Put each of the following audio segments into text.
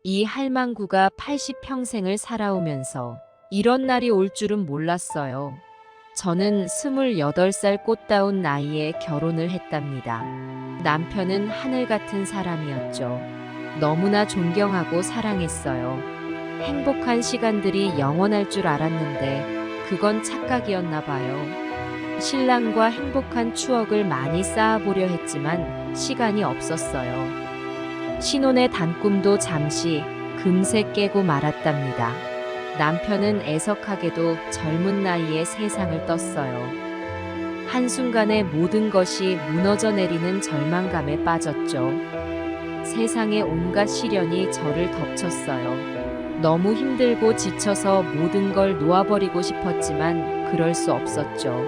이 할망구가 80평생을 살아오면서 이런 날이 올 줄은 몰랐어요. 저는 28살 꽃다운 나이에 결혼을 했답니다. 남편은 하늘 같은 사람이었죠. 너무나 존경하고 사랑했어요. 행복한 시간들이 영원할 줄 알았는데 그건 착각이었나 봐요. 신랑과 행복한 추억을 많이 쌓아보려 했지만 시간이 없었어요. 신혼의 단꿈도 잠시 금세 깨고 말았답니다. 남편은 애석하게도 젊은 나이에 세상을 떴어요. 한순간에 모든 것이 무너져 내리는 절망감에 빠졌죠. 세상의 온갖 시련이 저를 덮쳤어요. 너무 힘들고 지쳐서 모든 걸 놓아버리고 싶었지만 그럴 수 없었죠.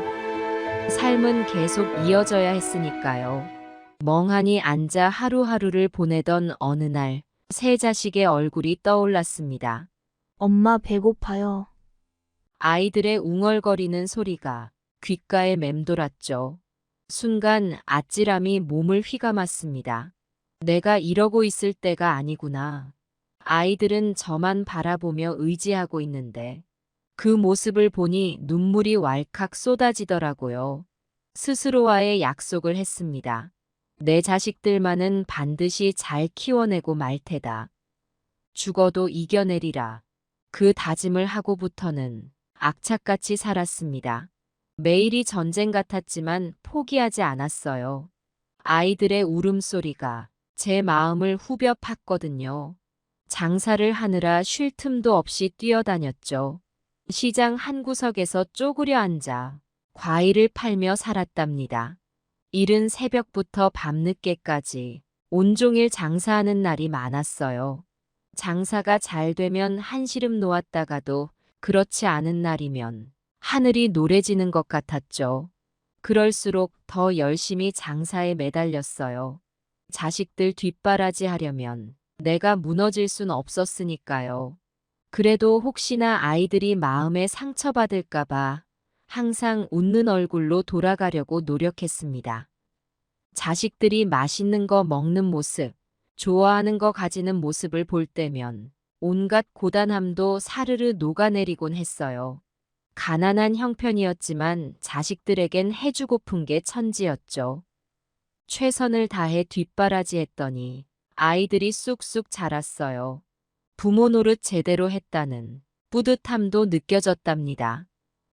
삶은 계속 이어져야 했으니까요. 멍하니 앉아 하루하루를 보내던 어느 날, 새 자식의 얼굴이 떠올랐습니다. 엄마 배고파요. 아이들의 웅얼거리는 소리가 귓가에 맴돌았죠. 순간 아찔함이 몸을 휘감았습니다. 내가 이러고 있을 때가 아니구나. 아이들은 저만 바라보며 의지하고 있는데 그 모습을 보니 눈물이 왈칵 쏟아지더라고요. 스스로와의 약속을 했습니다. 내 자식들만은 반드시 잘 키워내고 말 테다. 죽어도 이겨내리라. 그 다짐을 하고부터는 악착같이 살았습니다. 매일이 전쟁 같았지만 포기하지 않았어요. 아이들의 울음소리가 제 마음을 후벼 팠거든요. 장사를 하느라 쉴 틈도 없이 뛰어다녔죠. 시장 한 구석에서 쪼그려 앉아 과일을 팔며 살았답니다. 이른 새벽부터 밤늦게까지 온종일 장사하는 날이 많았어요. 장사가 잘 되면 한시름 놓았다가도 그렇지 않은 날이면 하늘이 노래지는 것 같았죠. 그럴수록 더 열심히 장사에 매달렸어요. 자식들 뒷바라지 하려면 내가 무너질 순 없었으니까요. 그래도 혹시나 아이들이 마음에 상처받을까봐 항상 웃는 얼굴로 돌아가려고 노력했습니다. 자식들이 맛있는 거 먹는 모습, 좋아하는 거 가지는 모습을 볼 때면 온갖 고단함도 사르르 녹아내리곤 했어요. 가난한 형편이었지만 자식들에겐 해주고픈 게 천지였죠. 최선을 다해 뒷바라지했더니 아이들이 쑥쑥 자랐어요. 부모 노릇 제대로 했다는 뿌듯함도 느껴졌답니다.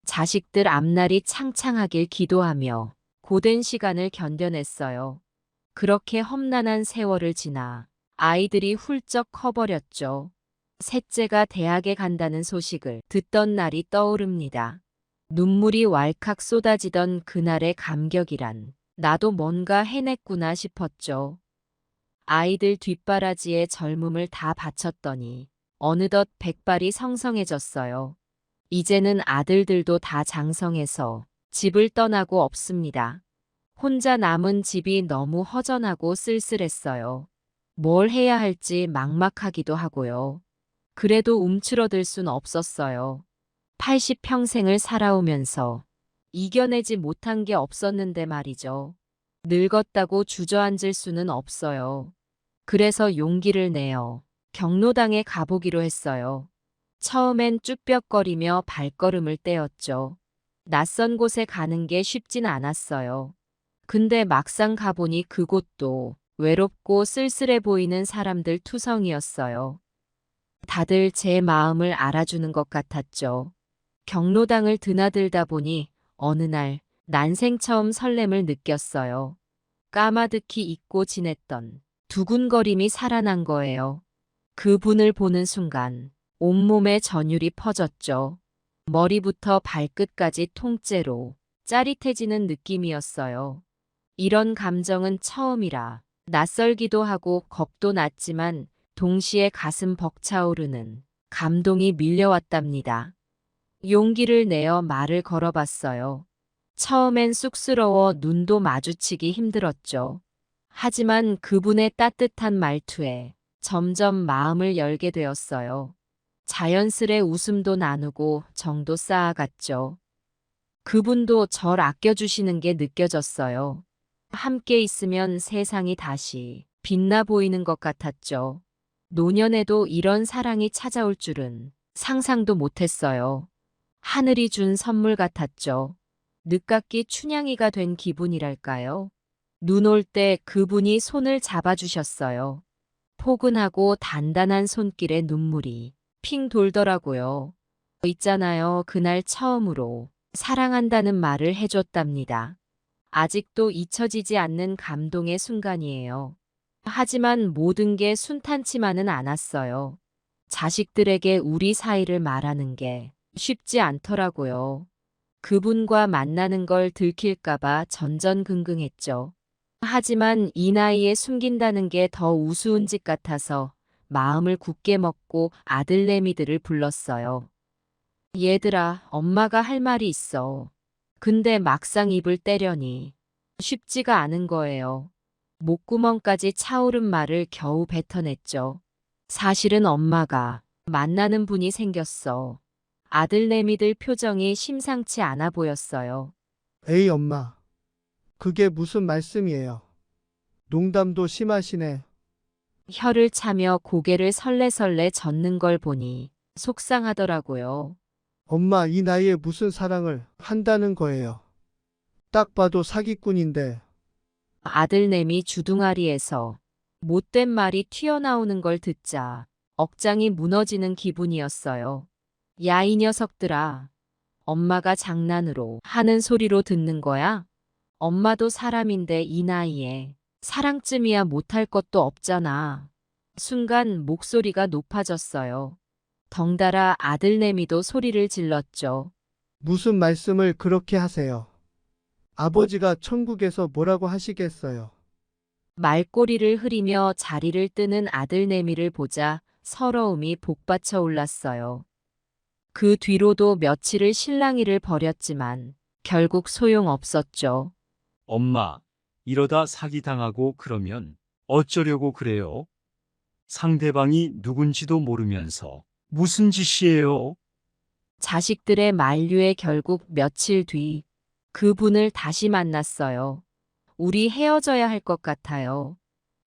자식들 앞날이 창창하길 기도하며 고된 시간을 견뎌냈어요. 그렇게 험난한 세월을 지나 아이들이 훌쩍 커버렸죠. 셋째가 대학에 간다는 소식을 듣던 날이 떠오릅니다. 눈물이 왈칵 쏟아지던 그날의 감격이란 나도 뭔가 해냈구나 싶었죠. 아이들 뒷바라지에 젊음을 다 바쳤더니 어느덧 백발이 성성해졌어요. 이제는 아들들도 다 장성해서 집을 떠나고 없습니다. 혼자 남은 집이 너무 허전하고 쓸쓸했어요. 뭘 해야 할지 막막하기도 하고요. 그래도 움츠러들 순 없었어요. 80평생을 살아오면서 이겨내지 못한 게 없었는데 말이죠. 늙었다고 주저앉을 수는 없어요. 그래서 용기를 내어 경로당에 가보기로 했어요. 처음엔 쭈뼛거리며 발걸음을 떼었죠. 낯선 곳에 가는 게 쉽진 않았어요. 근데 막상 가보니 그곳도 외롭고 쓸쓸해 보이는 사람들 투성이었어요. 다들 제 마음을 알아주는 것 같았죠. 경로당을 드나들다 보니 어느 날 난생 처음 설렘을 느꼈어요. 까마득히 잊고 지냈던 두근거림이 살아난 거예요. 그분을 보는 순간 온몸에 전율이 퍼졌죠. 머리부터 발끝까지 통째로 짜릿해지는 느낌이었어요. 이런 감정은 처음이라 낯설기도 하고 겁도 났지만 동시에 가슴 벅차오르는 감동이 밀려왔답니다. 용기를 내어 말을 걸어봤어요. 처음엔 쑥스러워 눈도 마주치기 힘들었죠. 하지만 그분의 따뜻한 말투에 점점 마음을 열게 되었어요. 자연스레 웃음도 나누고 정도 쌓아갔죠. 그분도 절 아껴주시는 게 느껴졌어요. 함께 있으면 세상이 다시 빛나 보이는 것 같았죠. 노년에도 이런 사랑이 찾아올 줄은 상상도 못했어요. 하늘이 준 선물 같았죠. 늦깎이 춘향이가 된 기분이랄까요. 눈 올 때 그분이 손을 잡아주셨어요. 포근하고 단단한 손길에 눈물이 핑 돌더라고요. 있잖아요. 그날 처음으로 사랑한다는 말을 해줬답니다. 아직도 잊혀지지 않는 감동의 순간이에요. 하지만 모든 게 순탄치만은 않았어요. 자식들에게 우리 사이를 말하는 게 쉽지 않더라고요. 그분과 만나는 걸 들킬까봐 전전긍긍했죠. 하지만 이 나이에 숨긴다는 게 더 우스운 짓 같아서 마음을 굳게 먹고 아들내미들을 불렀어요. 얘들아, 엄마가 할 말이 있어. 근데 막상 입을 떼려니 쉽지가 않은 거예요. 목구멍까지 차오른 말을 겨우 뱉어냈죠. 사실은 엄마가 만나는 분이 생겼어. 아들내미들 표정이 심상치 않아 보였어요. 에이, 엄마. 그게 무슨 말씀이에요? 농담도 심하시네. 혀를 차며 고개를 설레설레 젓는 걸 보니 속상하더라고요. 엄마, 이 나이에 무슨 사랑을 한다는 거예요? 딱 봐도 사기꾼인데. 아들내미 주둥아리에서 못된 말이 튀어나오는 걸 듣자 억장이 무너지는 기분이었어요. 야, 이 녀석들아. 엄마가 장난으로 하는 소리로 듣는 거야? 엄마도 사람인데 이 나이에 사랑쯤이야 못할 것도 없잖아. 순간 목소리가 높아졌어요. 덩달아 아들내미도 소리를 질렀죠. 무슨 말씀을 그렇게 하세요? 아버지가 천국에서 뭐라고 하시겠어요? 말꼬리를 흐리며 자리를 뜨는 아들내미를 보자 서러움이 복받쳐 올랐어요. 그 뒤로도 며칠을 실랑이를 벌였지만 결국 소용없었죠. 엄마, 이러다 사기당하고 그러면 어쩌려고 그래요? 상대방이 누군지도 모르면서 무슨 짓이에요? 자식들의 만류에 결국 며칠 뒤 그분을 다시 만났어요. 우리 헤어져야 할 것 같아요.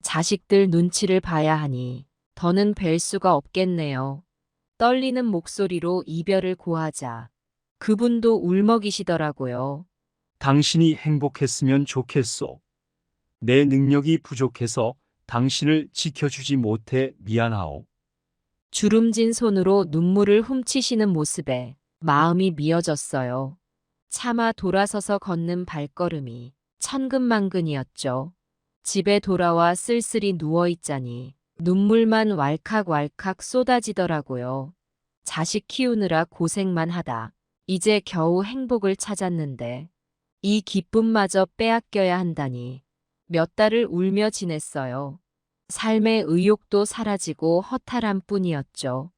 자식들 눈치를 봐야 하니 더는 뵐 수가 없겠네요. 떨리는 목소리로 이별을 고하자 그분도 울먹이시더라고요. 당신이 행복했으면 좋겠소. 내 능력이 부족해서 당신을 지켜주지 못해 미안하오. 주름진 손으로 눈물을 훔치시는 모습에 마음이 미어졌어요. 차마 돌아서서 걷는 발걸음이 천근만근이었죠. 집에 돌아와 쓸쓸히 누워있자니 눈물만 왈칵왈칵 쏟아지더라고요. 자식 키우느라 고생만 하다 이제 겨우 행복을 찾았는데 이 기쁨마저 빼앗겨야 한다니 몇 달을 울며 지냈어요. 삶의 의욕도 사라지고 허탈한 뿐이었죠.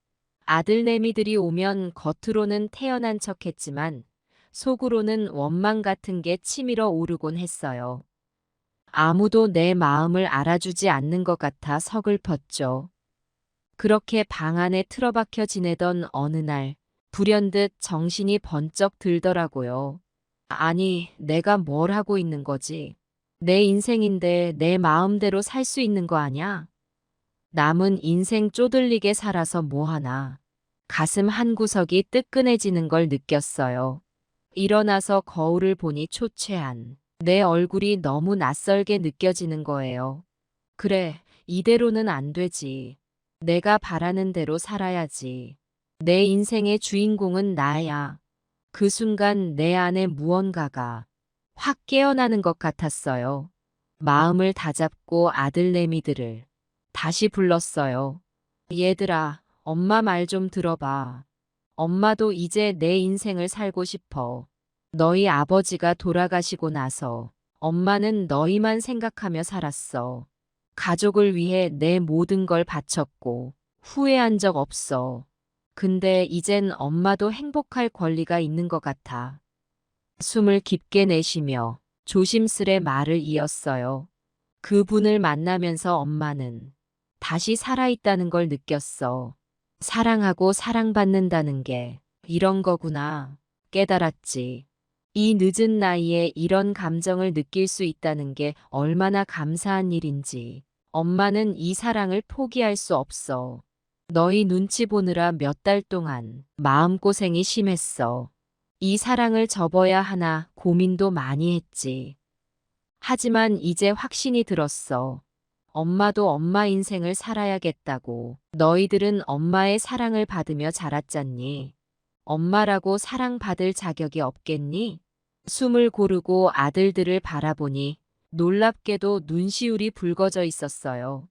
아들내미들이 오면 겉으로는 태연한 척했지만 속으로는 원망 같은 게 치밀어 오르곤 했어요. 아무도 내 마음을 알아주지 않는 것 같아 서글펐죠. 그렇게 방 안에 틀어박혀 지내던 어느 날 불현듯 정신이 번쩍 들더라고요. 아니, 내가 뭘 하고 있는 거지? 내 인생인데 내 마음대로 살 수 있는 거 아냐? 남은 인생 쪼들리게 살아서 뭐하나. 가슴 한구석이 뜨끈해지는 걸 느꼈어요. 일어나서 거울을 보니 초췌한 내 얼굴이 너무 낯설게 느껴지는 거예요. 그래, 이대로는 안 되지. 내가 바라는 대로 살아야지. 내 인생의 주인공은 나야. 그 순간 내 안에 무언가가 확 깨어나는 것 같았어요. 마음을 다잡고 아들내미들을 다시 불렀어요. 얘들아, 엄마 말 좀 들어봐. 엄마도 이제 내 인생을 살고 싶어. 너희 아버지가 돌아가시고 나서 엄마는 너희만 생각하며 살았어. 가족을 위해 내 모든 걸 바쳤고 후회한 적 없어. 근데 이젠 엄마도 행복할 권리가 있는 것 같아. 숨을 깊게 내쉬며 조심스레 말을 이었어요. 그분을 만나면서 엄마는 다시 살아있다는 걸 느꼈어. 사랑하고 사랑받는다는 게 이런 거구나. 깨달았지. 이 늦은 나이에 이런 감정을 느낄 수 있다는 게 얼마나 감사한 일인지 엄마는 이 사랑을 포기할 수 없어. 너희 눈치 보느라 몇 달 동안 마음고생이 심했어. 이 사랑을 접어야 하나 고민도 많이 했지. 하지만 이제 확신이 들었어. 엄마도 엄마 인생을 살아야겠다고. 너희들은 엄마의 사랑을 받으며 자랐잖니. 엄마라고 사랑받을 자격이 없겠니? 숨을 고르고 아들들을 바라보니 놀랍게도 눈시울이 붉어져 있었어요.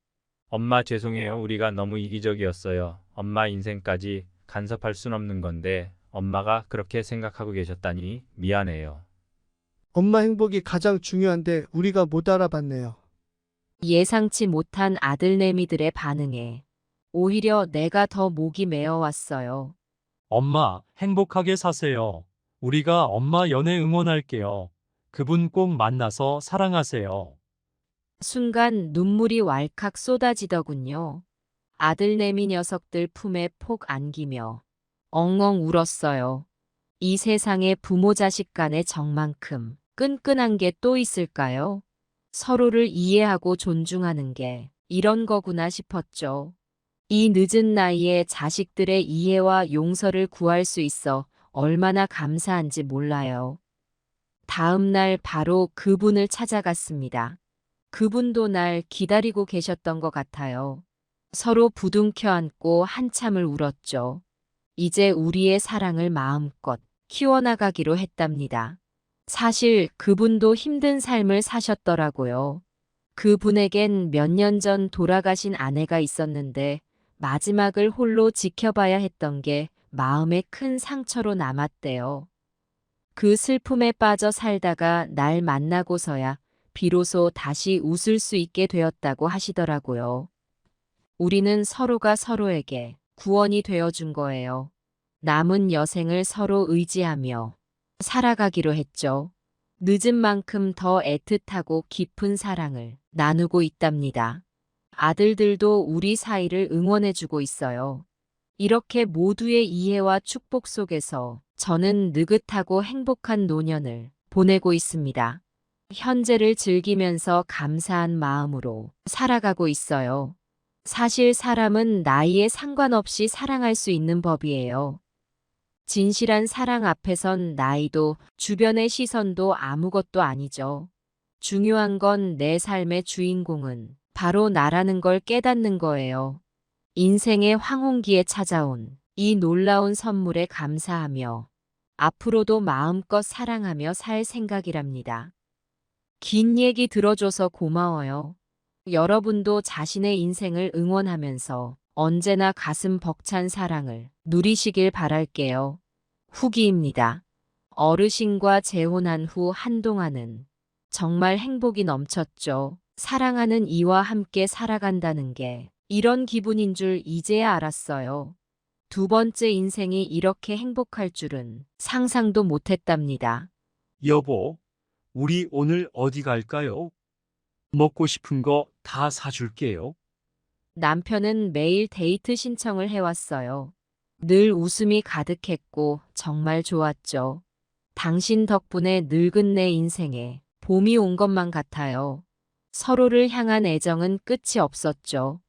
엄마 죄송해요. 우리가 너무 이기적이었어요. 엄마 인생까지 간섭할 순 없는 건데 엄마가 그렇게 생각하고 계셨다니 미안해요. 엄마 행복이 가장 중요한데 우리가 못 알아봤네요. 예상치 못한 아들내미들의 반응에 오히려 내가 더 목이 메어왔어요. 엄마, 행복하게 사세요. 우리가 엄마 연애 응원할게요. 그분 꼭 만나서 사랑하세요. 순간 눈물이 왈칵 쏟아지더군요. 아들내미 녀석들 품에 폭 안기며 엉엉 울었어요. 이 세상에 부모 자식 간의 정만큼 끈끈한 게 또 있을까요? 서로를 이해하고 존중하는 게 이런 거구나 싶었죠. 이 늦은 나이에 자식들의 이해와 용서를 구할 수 있어 얼마나 감사한지 몰라요. 다음 날 바로 그분을 찾아갔습니다. 그분도 날 기다리고 계셨던 것 같아요. 서로 부둥켜 안고 한참을 울었죠. 이제 우리의 사랑을 마음껏 키워나가기로 했답니다. 사실 그분도 힘든 삶을 사셨더라고요. 그분에겐 몇 년 전 돌아가신 아내가 있었는데 마지막을 홀로 지켜봐야 했던 게 마음에 큰 상처로 남았대요. 그 슬픔에 빠져 살다가 날 만나고서야 비로소 다시 웃을 수 있게 되었다고 하시더라고요. 우리는 서로가 서로에게 구원이 되어준 거예요. 남은 여생을 서로 의지하며 살아가기로 했죠. 늦은 만큼 더 애틋하고 깊은 사랑을 나누고 있답니다. 아들들도 우리 사이를 응원해주고 있어요. 이렇게 모두의 이해와 축복 속에서 저는 느긋하고 행복한 노년을 보내고 있습니다. 현재를 즐기면서 감사한 마음으로 살아가고 있어요. 사실 사람은 나이에 상관없이 사랑할 수 있는 법이에요. 진실한 사랑 앞에선 나이도 주변의 시선도 아무것도 아니죠. 중요한 건 내 삶의 주인공은 바로 나라는 걸 깨닫는 거예요. 인생의 황혼기에 찾아온 이 놀라운 선물에 감사하며 앞으로도 마음껏 사랑하며 살 생각이랍니다. 긴 얘기 들어줘서 고마워요. 여러분도 자신의 인생을 응원하면서 언제나 가슴 벅찬 사랑을 누리시길 바랄게요. 후기입니다. 어르신과 재혼한 후 한동안은 정말 행복이 넘쳤죠. 사랑하는 이와 함께 살아간다는 게 이런 기분인 줄 이제야 알았어요. 두 번째 인생이 이렇게 행복할 줄은 상상도 못했답니다. 여보, 우리 오늘 어디 갈까요? 먹고 싶은 거 다 사줄게요. 남편은 매일 데이트 신청을 해왔어요. 늘 웃음이 가득했고 정말 좋았죠. 당신 덕분에 늙은 내 인생에 봄이 온 것만 같아요. 서로를 향한 애정은 끝이 없었죠.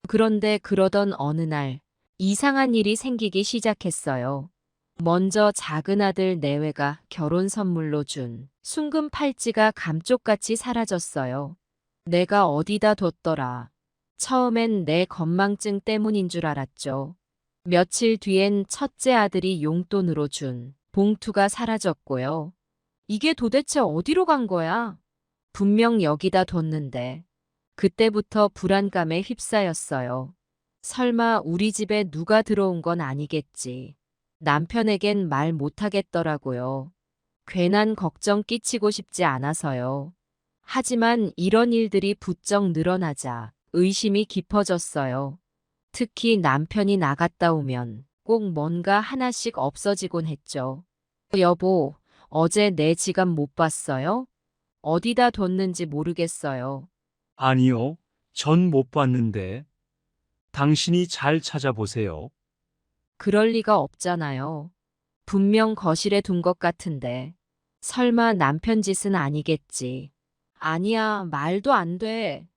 그런데 그러던 어느 날 이상한 일이 생기기 시작했어요. 먼저 작은 아들 내외가 결혼 선물로 준 순금 팔찌가 감쪽같이 사라졌어요. 내가 어디다 뒀더라. 처음엔 내 건망증 때문인 줄 알았죠. 며칠 뒤엔 첫째 아들이 용돈으로 준 봉투가 사라졌고요. 이게 도대체 어디로 간 거야? 분명 여기다 뒀는데. 그때부터 불안감에 휩싸였어요. 설마 우리 집에 누가 들어온 건 아니겠지. 남편에겐 말 못하겠더라고요. 괜한 걱정 끼치고 싶지 않아서요. 하지만 이런 일들이 부쩍 늘어나자 의심이 깊어졌어요. 특히 남편이 나갔다 오면 꼭 뭔가 하나씩 없어지곤 했죠. 여보, 어제 내 지갑 못 봤어요? 어디다 뒀는지 모르겠어요. 아니요, 전 못 봤는데. 당신이 잘 찾아보세요. 그럴 리가 없잖아요. 분명 거실에 둔 것 같은데. 설마 남편 짓은 아니겠지. 아니야, 말도 안 돼.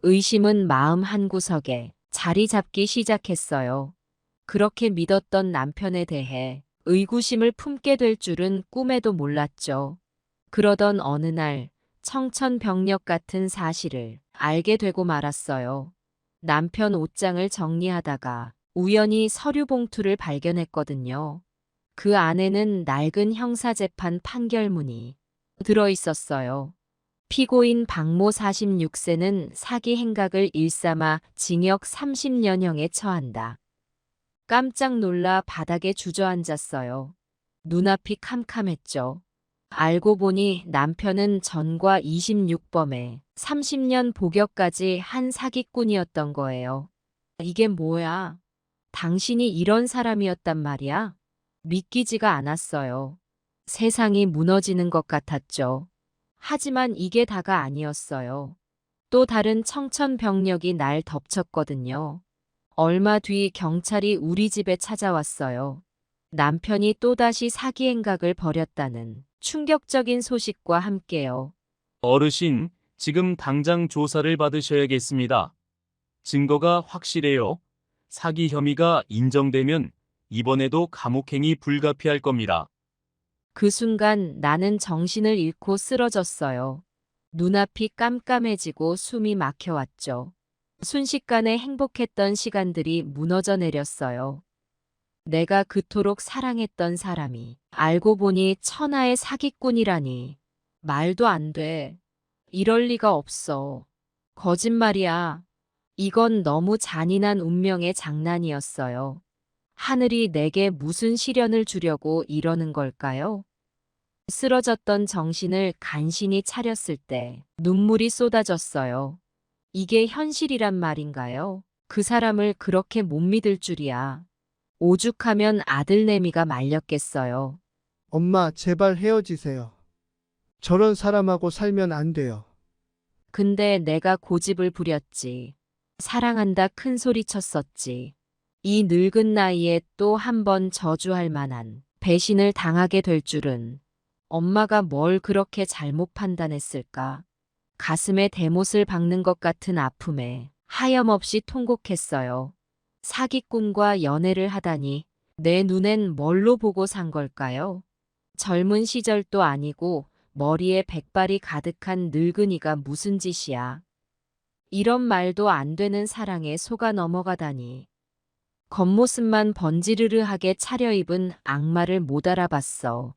의심은 마음 한구석에 자리 잡기 시작했어요. 그렇게 믿었던 남편에 대해 의구심을 품게 될 줄은 꿈에도 몰랐죠. 그러던 어느 날 청천벽력 같은 사실을 알게 되고 말았어요. 남편 옷장을 정리하다가 우연히 서류 봉투를 발견했거든요. 그 안에는 낡은 형사재판 판결문이 들어 있었어요. 피고인 박모 46세는 사기 행각을 일삼아 징역 30년형에 처한다. 깜짝 놀라 바닥에 주저앉았어요. 눈앞이 캄캄했죠. 알고 보니 남편은 전과 26범에 30년 복역까지 한 사기꾼이었던 거예요. 이게 뭐야? 당신이 이런 사람이었단 말이야? 믿기지가 않았어요. 세상이 무너지는 것 같았죠. 하지만 이게 다가 아니었어요. 또 다른 청천벽력이 날 덮쳤거든요. 얼마 뒤 경찰이 우리 집에 찾아왔어요. 남편이 또다시 사기 행각을 벌였다는 충격적인 소식과 함께요. 어르신, 지금 당장 조사를 받으셔야겠습니다. 증거가 확실해요. 사기 혐의가 인정되면 이번에도 감옥행이 불가피할 겁니다. 그 순간 나는 정신을 잃고 쓰러졌어요. 눈앞이 깜깜해지고 숨이 막혀왔죠. 순식간에 행복했던 시간들이 무너져 내렸어요. 내가 그토록 사랑했던 사람이 알고 보니 천하의 사기꾼이라니. 말도 안 돼. 이럴 리가 없어. 거짓말이야. 이건 너무 잔인한 운명의 장난이었어요. 하늘이 내게 무슨 시련을 주려고 이러는 걸까요? 쓰러졌던 정신을 간신히 차렸을 때 눈물이 쏟아졌어요. 이게 현실이란 말인가요? 그 사람을 그렇게 못 믿을 줄이야. 오죽하면 아들내미가 말렸겠어요. 엄마, 제발 헤어지세요. 저런 사람하고 살면 안 돼요. 근데 내가 고집을 부렸지. 사랑한다 큰 소리 쳤었지. 이 늙은 나이에 또 한 번 저주할 만한 배신을 당하게 될 줄은. 엄마가 뭘 그렇게 잘못 판단했을까? 가슴에 대못을 박는 것 같은 아픔에 하염없이 통곡했어요. 사기꾼과 연애를 하다니 내 눈엔 뭘로 보고 산 걸까요? 젊은 시절도 아니고 머리에 백발이 가득한 늙은이가 무슨 짓이야. 이런 말도 안 되는 사랑에 속아 넘어가다니. 겉모습만 번지르르하게 차려입은 악마를 못 알아봤어.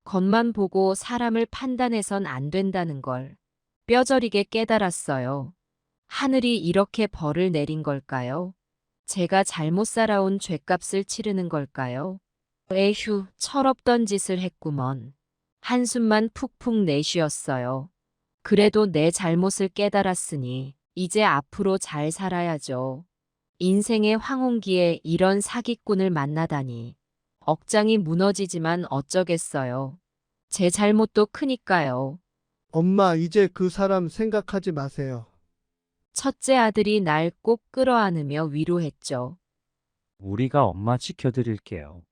겉만 보고 사람을 판단해선 안 된다는 걸 뼈저리게 깨달았어요. 하늘이 이렇게 벌을 내린 걸까요? 제가 잘못 살아온 죗값을 치르는 걸까요? 에휴, 철없던 짓을 했구먼. 한숨만 푹푹 내쉬었어요. 그래도 내 잘못을 깨달았으니 이제 앞으로 잘 살아야죠. 인생의 황혼기에 이런 사기꾼을 만나다니. 억장이 무너지지만 어쩌겠어요. 제 잘못도 크니까요. 엄마, 이제 그 사람 생각하지 마세요. 첫째 아들이 날 꼭 끌어안으며 위로했죠. 우리가 엄마 지켜드릴게요.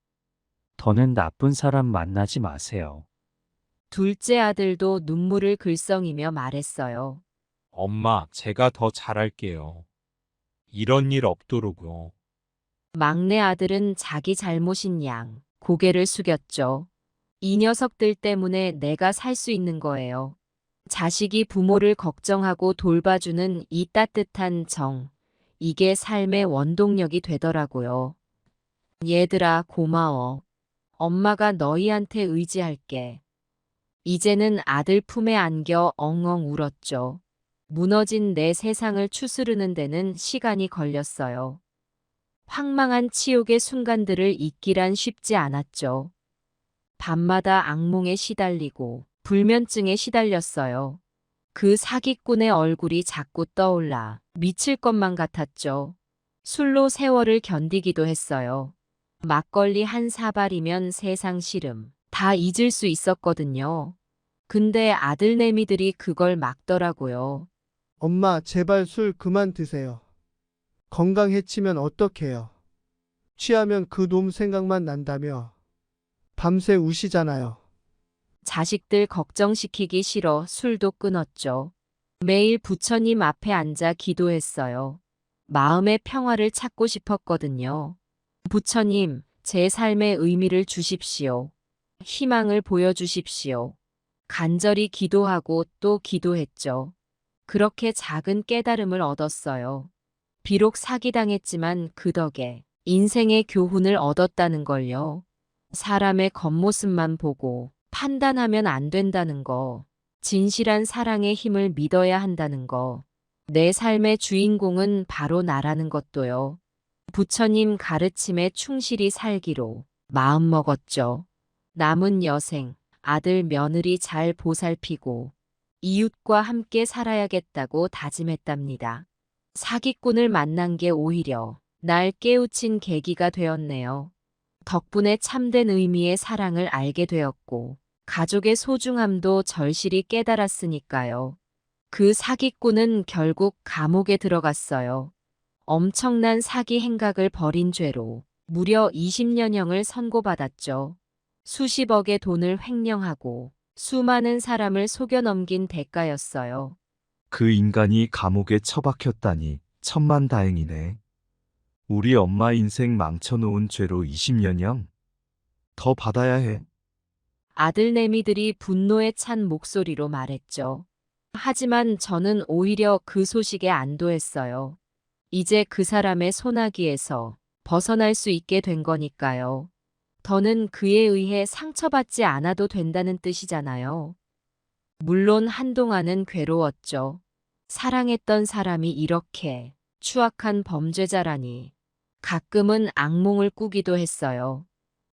더는 나쁜 사람 만나지 마세요. 둘째 아들도 눈물을 글썽이며 말했어요. 엄마, 제가 더 잘할게요. 이런 일 없도록요. 막내 아들은 자기 잘못인 양 고개를 숙였죠. 이 녀석들 때문에 내가 살 수 있는 거예요. 자식이 부모를 걱정하고 돌봐주는 이 따뜻한 정, 이게 삶의 원동력이 되더라고요. 얘들아, 고마워. 엄마가 너희한테 의지할게. 이제는 아들 품에 안겨 엉엉 울었죠. 무너진 내 세상을 추스르는 데는 시간이 걸렸어요. 황망한 치욕의 순간들을 잊기란 쉽지 않았죠. 밤마다 악몽에 시달리고 불면증에 시달렸어요. 그 사기꾼의 얼굴이 자꾸 떠올라 미칠 것만 같았죠. 술로 세월을 견디기도 했어요. 막걸리 한 사발이면 세상 시름 다 잊을 수 있었거든요. 근데 아들내미들이 그걸 막더라고요. 엄마, 제발 술 그만 드세요. 건강 해치면 어떡해요. 취하면 그 놈 생각만 난다며. 밤새 우시잖아요. 자식들 걱정시키기 싫어 술도 끊었죠. 매일 부처님 앞에 앉아 기도했어요. 마음의 평화를 찾고 싶었거든요. 부처님, 제 삶의 의미를 주십시오. 희망을 보여주십시오. 간절히 기도하고 또 기도했죠. 그렇게 작은 깨달음을 얻었어요. 비록 사기당했지만 그 덕에 인생의 교훈을 얻었다는 걸요. 사람의 겉모습만 보고 판단하면 안 된다는 거. 진실한 사랑의 힘을 믿어야 한다는 거. 내 삶의 주인공은 바로 나라는 것도요. 부처님 가르침에 충실히 살기로 마음먹었죠. 남은 여생, 아들 며느리 잘 보살피고 이웃과 함께 살아야겠다고 다짐했답니다. 사기꾼을 만난 게 오히려 날 깨우친 계기가 되었네요. 덕분에 참된 의미의 사랑을 알게 되었고 가족의 소중함도 절실히 깨달았으니까요. 그 사기꾼은 결국 감옥에 들어갔어요. 엄청난 사기 행각을 벌인 죄로 무려 20년형을 선고받았죠. 수십억의 돈을 횡령하고 수많은 사람을 속여 넘긴 대가였어요. 그 인간이 감옥에 처박혔다니 천만다행이네. 우리 엄마 인생 망쳐놓은 죄로 20년형? 더 받아야 해. 아들내미들이 분노에 찬 목소리로 말했죠. 하지만 저는 오히려 그 소식에 안도했어요. 이제 그 사람의 소나기에서 벗어날 수 있게 된 거니까요. 더는 그에 의해 상처받지 않아도 된다는 뜻이잖아요. 물론 한동안은 괴로웠죠. 사랑했던 사람이 이렇게 추악한 범죄자라니. 가끔은 악몽을 꾸기도 했어요.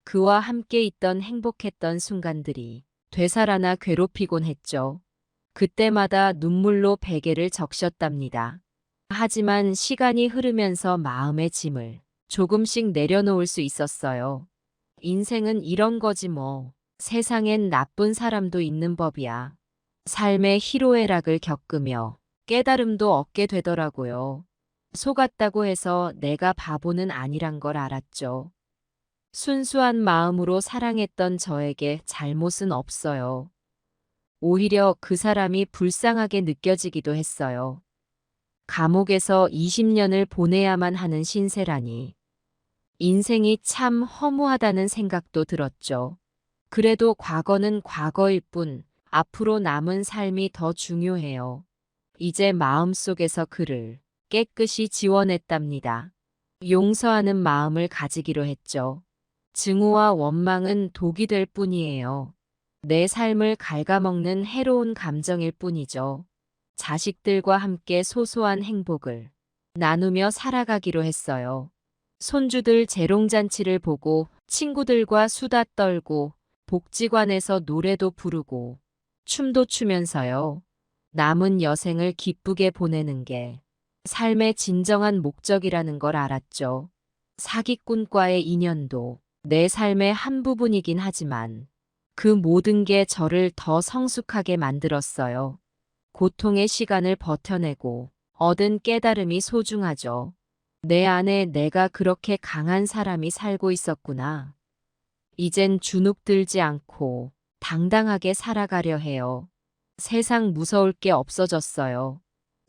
그와 함께 있던 행복했던 순간들이 되살아나 괴롭히곤 했죠. 그때마다 눈물로 베개를 적셨답니다. 하지만 시간이 흐르면서 마음의 짐을 조금씩 내려놓을 수 있었어요. 인생은 이런 거지 뭐. 세상엔 나쁜 사람도 있는 법이야. 삶의 희로애락을 겪으며 깨달음도 얻게 되더라고요. 속았다고 해서 내가 바보는 아니란 걸 알았죠. 순수한 마음으로 사랑했던 저에게 잘못은 없어요. 오히려 그 사람이 불쌍하게 느껴지기도 했어요. 감옥에서 20년을 보내야만 하는 신세라니. 인생이 참 허무하다는 생각도 들었죠. 그래도 과거는 과거일 뿐 앞으로 남은 삶이 더 중요해요. 이제 마음속에서 그를 깨끗이 지워냈답니다. 용서하는 마음을 가지기로 했죠. 증오와 원망은 독이 될 뿐이에요. 내 삶을 갉아먹는 해로운 감정일 뿐이죠. 자식들과 함께 소소한 행복을 나누며 살아가기로 했어요. 손주들 재롱잔치를 보고 친구들과 수다 떨고 복지관에서 노래도 부르고 춤도 추면서요. 남은 여생을 기쁘게 보내는 게 삶의 진정한 목적이라는 걸 알았죠. 사기꾼과의 인연도 내 삶의 한 부분이긴 하지만 그 모든 게 저를 더 성숙하게 만들었어요. 고통의 시간을 버텨내고 얻은 깨달음이 소중하죠. 내 안에 내가 그렇게 강한 사람이 살고 있었구나. 이젠 주눅 들지 않고 당당하게 살아가려 해요. 세상 무서울 게 없어졌어요.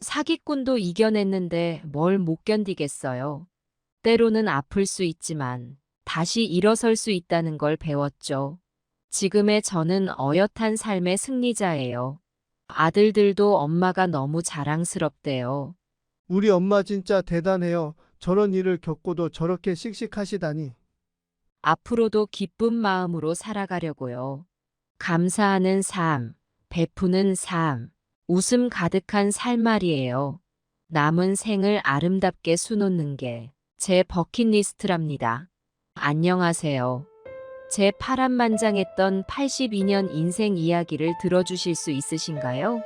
사기꾼도 이겨냈는데 뭘 못 견디겠어요. 때로는 아플 수 있지만 다시 일어설 수 있다는 걸 배웠죠. 지금의 저는 어엿한 삶의 승리자예요. 아들들도 엄마가 너무 자랑스럽대요. 우리 엄마 진짜 대단해요. 저런 일을 겪고도 저렇게 씩씩하시다니. 앞으로도 기쁜 마음으로 살아가려고요. 감사하는 삶, 베푸는 삶, 웃음 가득한 삶말이에요. 남은 생을 아름답게 수놓는 게 제 버킷리스트랍니다. 안녕하세요. 제 파란만장했던 82년 인생 이야기를 들어주실 수 있으신가요?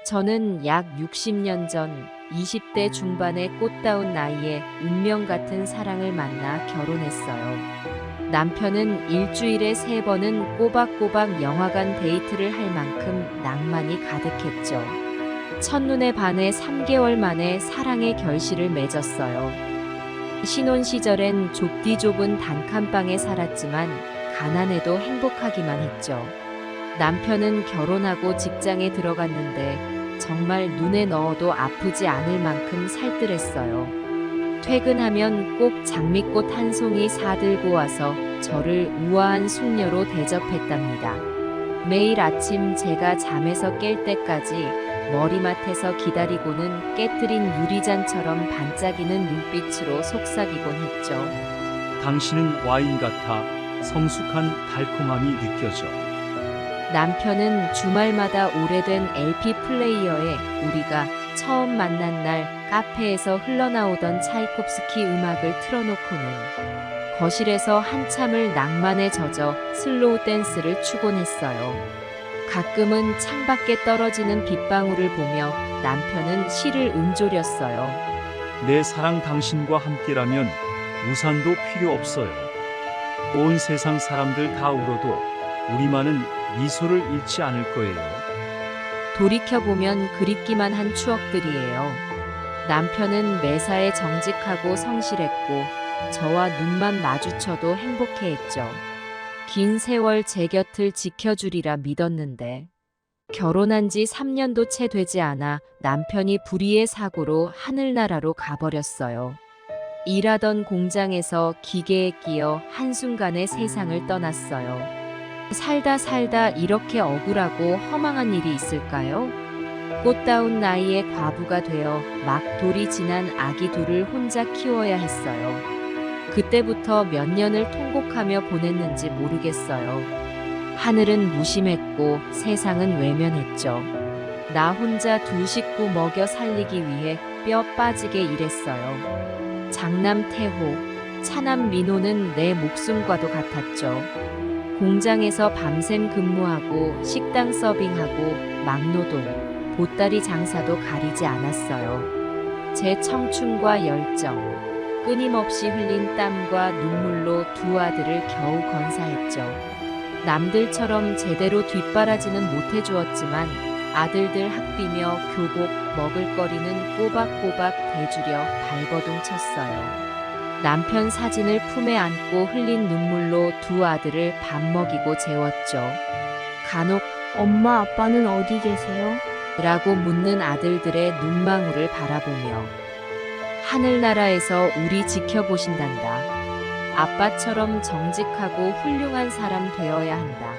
저는 약 60년 전 20대 중반의 꽃다운 나이에 운명 같은 사랑을 만나 결혼했어요. 남편은 일주일에 3번은 꼬박꼬박 영화관 데이트를 할 만큼 낭만이 가득했죠. 첫눈에 반해 3개월 만에 사랑의 결실을 맺었어요. 신혼 시절엔 좁디 좁은 단칸방에 살았지만 가난해도 행복하기만 했죠. 남편은 결혼하고 직장에 들어갔는데 정말 눈에 넣어도 아프지 않을 만큼 살뜰했어요. 퇴근하면 꼭 장미꽃 한 송이 사들고 와서 저를 우아한 숙녀로 대접했답니다. 매일 아침 제가 잠에서 깰 때까지 머리맡에서 기다리고는 깨트린 유리잔처럼 반짝이는 눈빛으로 속삭이곤 했죠. 당신은 와인 같아 성숙한 달콤함이 느껴져. 남편은 주말마다 오래된 LP 플레이어에 우리가 처음 만난 날 카페에서 흘러나오던 차이콥스키 음악을 틀어놓고는 거실에서 한참을 낭만에 젖어 슬로우 댄스를 추곤 했어요. 가끔은 창밖에 떨어지는 빗방울을 보며 남편은 시를 음조렸어요. 내 사랑 당신과 함께라면 우산도 필요 없어요. 온 세상 사람들 다 울어도 우리만은 미소를 잃지 않을 거예요. 돌이켜보면 그립기만 한 추억들이에요. 남편은 매사에 정직하고 성실했고 저와 눈만 마주쳐도 행복해했죠. 긴 세월 제 곁을 지켜주리라 믿었는데 결혼한 지 3년도 채 되지 않아 남편이 불의의 사고로 하늘나라로 가버렸어요. 일하던 공장에서 기계에 끼어 한순간에 세상을 떠났어요. 살다 살다 이렇게 억울하고 허망한 일이 있을까요? 꽃다운 나이에 과부가 되어 막 돌이 지난 아기 둘을 혼자 키워야 했어요. 그때부터 몇 년을 통곡하며 보냈는지 모르겠어요. 하늘은 무심했고 세상은 외면했죠. 나 혼자 두 식구 먹여 살리기 위해 뼈 빠지게 일했어요. 장남 태호, 차남 민호는 내 목숨과도 같았죠. 공장에서 밤샘 근무하고 식당 서빙하고 막노동, 보따리 장사도 가리지 않았어요. 제 청춘과 열정, 끊임없이 흘린 땀과 눈물로 두 아들을 겨우 건사했죠. 남들처럼 제대로 뒷바라지는 못해주었지만 아들들 학비며 교복, 먹을거리는 꼬박꼬박 대주려 발버둥 쳤어요. 남편 사진을 품에 안고 흘린 눈물로 두 아들을 밥 먹이고 재웠죠. 간혹 엄마, 아빠는 어디 계세요? 라고 묻는 아들들의 눈망울을 바라보며 하늘나라에서 우리 지켜보신단다. 아빠처럼 정직하고 훌륭한 사람 되어야 한다.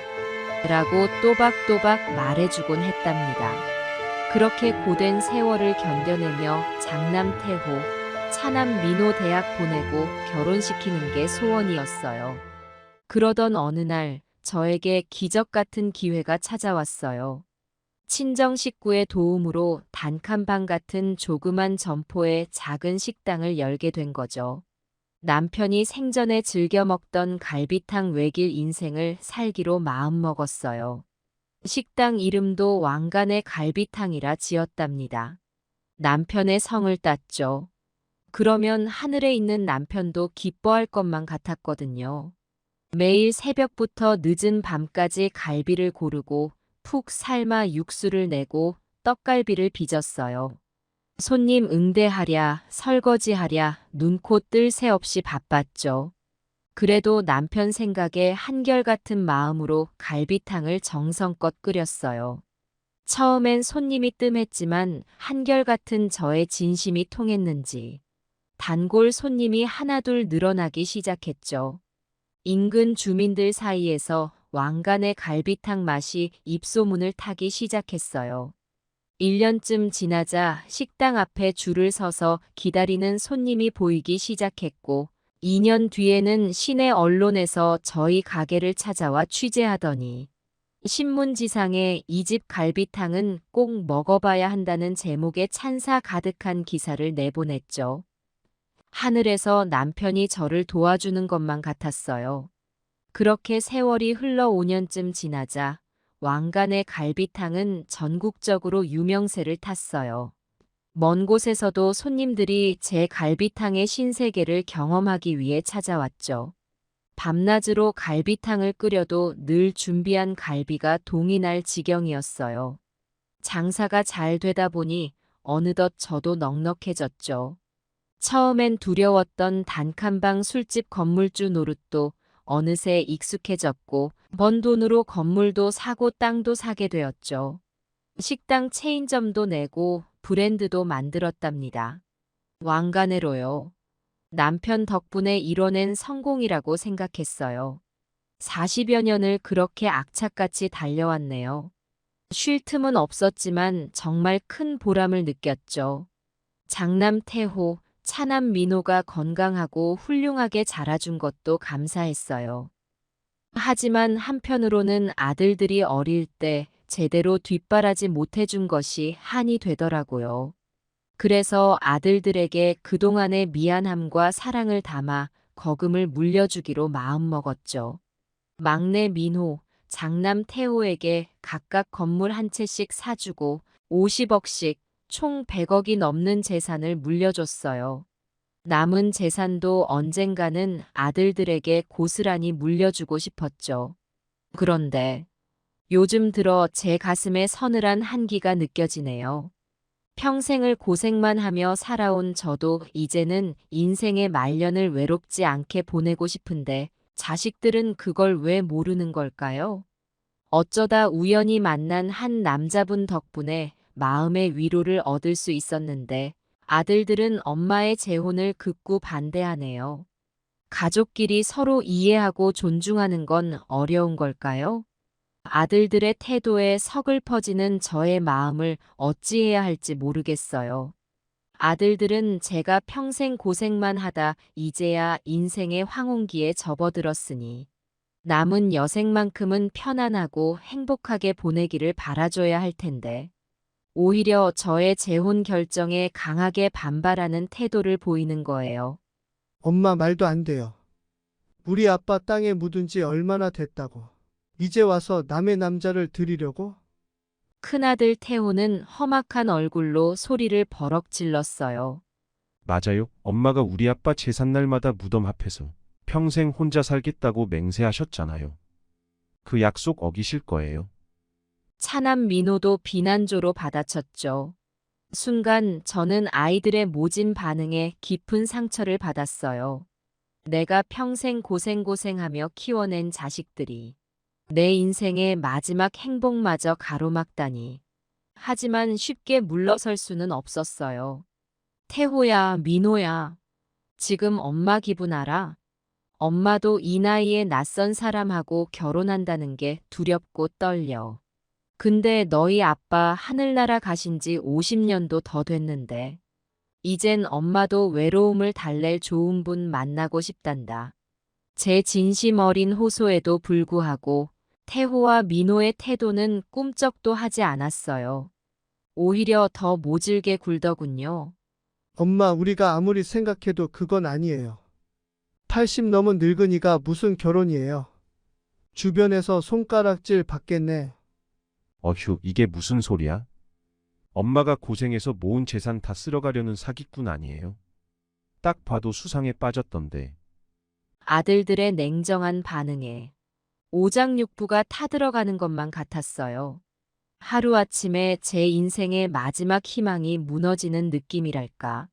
라고 또박또박 말해주곤 했답니다. 그렇게 고된 세월을 견뎌내며 장남 태호, 차남 민호 대학 보내고 결혼시키는 게 소원이었어요. 그러던 어느 날 저에게 기적 같은 기회가 찾아왔어요. 친정 식구의 도움으로 단칸방 같은 조그만 점포에 작은 식당을 열게 된 거죠. 남편이 생전에 즐겨 먹던 갈비탕 외길 인생을 살기로 마음먹었어요. 식당 이름도 왕관의 갈비탕이라 지었답니다. 남편의 성을 땄죠. 그러면 하늘에 있는 남편도 기뻐할 것만 같았거든요. 매일 새벽부터 늦은 밤까지 갈비를 고르고 푹 삶아 육수를 내고 떡갈비를 빚었어요. 손님 응대하랴, 설거지하랴, 눈코 뜰 새 없이 바빴죠. 그래도 남편 생각에 한결같은 마음으로 갈비탕을 정성껏 끓였어요. 처음엔 손님이 뜸했지만 한결같은 저의 진심이 통했는지 단골 손님이 하나둘 늘어나기 시작했죠. 인근 주민들 사이에서 왕관의 갈비탕 맛이 입소문을 타기 시작했어요. 1년쯤 지나자 식당 앞에 줄을 서서 기다리는 손님이 보이기 시작했고 2년 뒤에는 시내 언론에서 저희 가게를 찾아와 취재하더니 신문지상에 이 집 갈비탕은 꼭 먹어봐야 한다는 제목의 찬사 가득한 기사를 내보냈죠. 하늘에서 남편이 저를 도와주는 것만 같았어요. 그렇게 세월이 흘러 5년쯤 지나자 왕관의 갈비탕은 전국적으로 유명세를 탔어요. 먼 곳에서도 손님들이 제 갈비탕의 신세계를 경험하기 위해 찾아왔죠. 밤낮으로 갈비탕을 끓여도 늘 준비한 갈비가 동이 날 지경이었어요. 장사가 잘 되다 보니 어느덧 저도 넉넉해졌죠. 처음엔 두려웠던 단칸방 술집 건물주 노릇도 어느새 익숙해졌고 번 돈으로 건물도 사고 땅도 사게 되었죠. 식당 체인점도 내고 브랜드도 만들었답니다. 왕가네로요. 남편 덕분에 이뤄낸 성공이라고 생각했어요. 40여 년을 그렇게 악착같이 달려왔네요. 쉴 틈은 없었지만 정말 큰 보람을 느꼈죠. 장남 태호, 차남 민호가 건강하고 훌륭하게 자라준 것도 감사했어요. 하지만 한편으로는 아들들이 어릴 때 제대로 뒷바라지 못해준 것이 한이 되더라고요. 그래서 아들들에게 그동안의 미안함과 사랑을 담아 거금을 물려주기로 마음먹었죠. 막내 민호, 장남 태호에게 각각 건물 한 채씩 사주고 50억씩 총 100억이 넘는 재산을 물려줬어요. 남은 재산도 언젠가는 아들들에게 고스란히 물려주고 싶었죠. 그런데 요즘 들어 제 가슴에 서늘한 한기가 느껴지네요. 평생을 고생만 하며 살아온 저도 이제는 인생의 말년을 외롭지 않게 보내고 싶은데 자식들은 그걸 왜 모르는 걸까요? 어쩌다 우연히 만난 한 남자분 덕분에 마음의 위로를 얻을 수 있었는데 아들들은 엄마의 재혼을 극구 반대하네요. 가족끼리 서로 이해하고 존중하는 건 어려운 걸까요? 아들들의 태도에 서글퍼지는 저의 마음을 어찌해야 할지 모르겠어요. 아들들은 제가 평생 고생만 하다 이제야 인생의 황혼기에 접어들었으니 남은 여생만큼은 편안하고 행복하게 보내기를 바라줘야 할 텐데 오히려 저의 재혼 결정에 강하게 반발하는 태도를 보이는 거예요. 엄마 말도 안 돼요. 우리 아빠 땅에 묻은 지 얼마나 됐다고. 이제 와서 남의 남자를 들이려고? 큰아들 태호는 험악한 얼굴로 소리를 버럭 질렀어요. 맞아요. 엄마가 우리 아빠 제삿날마다 무덤 앞에서 평생 혼자 살겠다고 맹세하셨잖아요. 그 약속 어기실 거예요. 차남 민호도 비난조로 받아쳤죠. 순간 저는 아이들의 모진 반응에 깊은 상처를 받았어요. 내가 평생 고생하며 키워낸 자식들이 내 인생의 마지막 행복마저 가로막다니. 하지만 쉽게 물러설 수는 없었어요. 태호야, 민호야. 지금 엄마 기분 알아? 엄마도 이 나이에 낯선 사람하고 결혼한다는 게 두렵고 떨려. 근데 너희 아빠 하늘나라 가신 지 50년도 더 됐는데. 이젠 엄마도 외로움을 달랠 좋은 분 만나고 싶단다. 제 진심 어린 호소에도 불구하고 태호와 민호의 태도는 꿈쩍도 하지 않았어요. 오히려 더 모질게 굴더군요. 엄마, 우리가 아무리 생각해도 그건 아니에요. 80 넘은 늙은이가 무슨 결혼이에요. 주변에서 손가락질 받겠네. 어휴, 이게 무슨 소리야? 엄마가 고생해서 모은 재산 다 쓸어가려는 사기꾼 아니에요? 딱 봐도 수상에 빠졌던데. 아들들의 냉정한 반응에 오장육부가 타들어가는 것만 같았어요. 하루아침에 제 인생의 마지막 희망이 무너지는 느낌이랄까.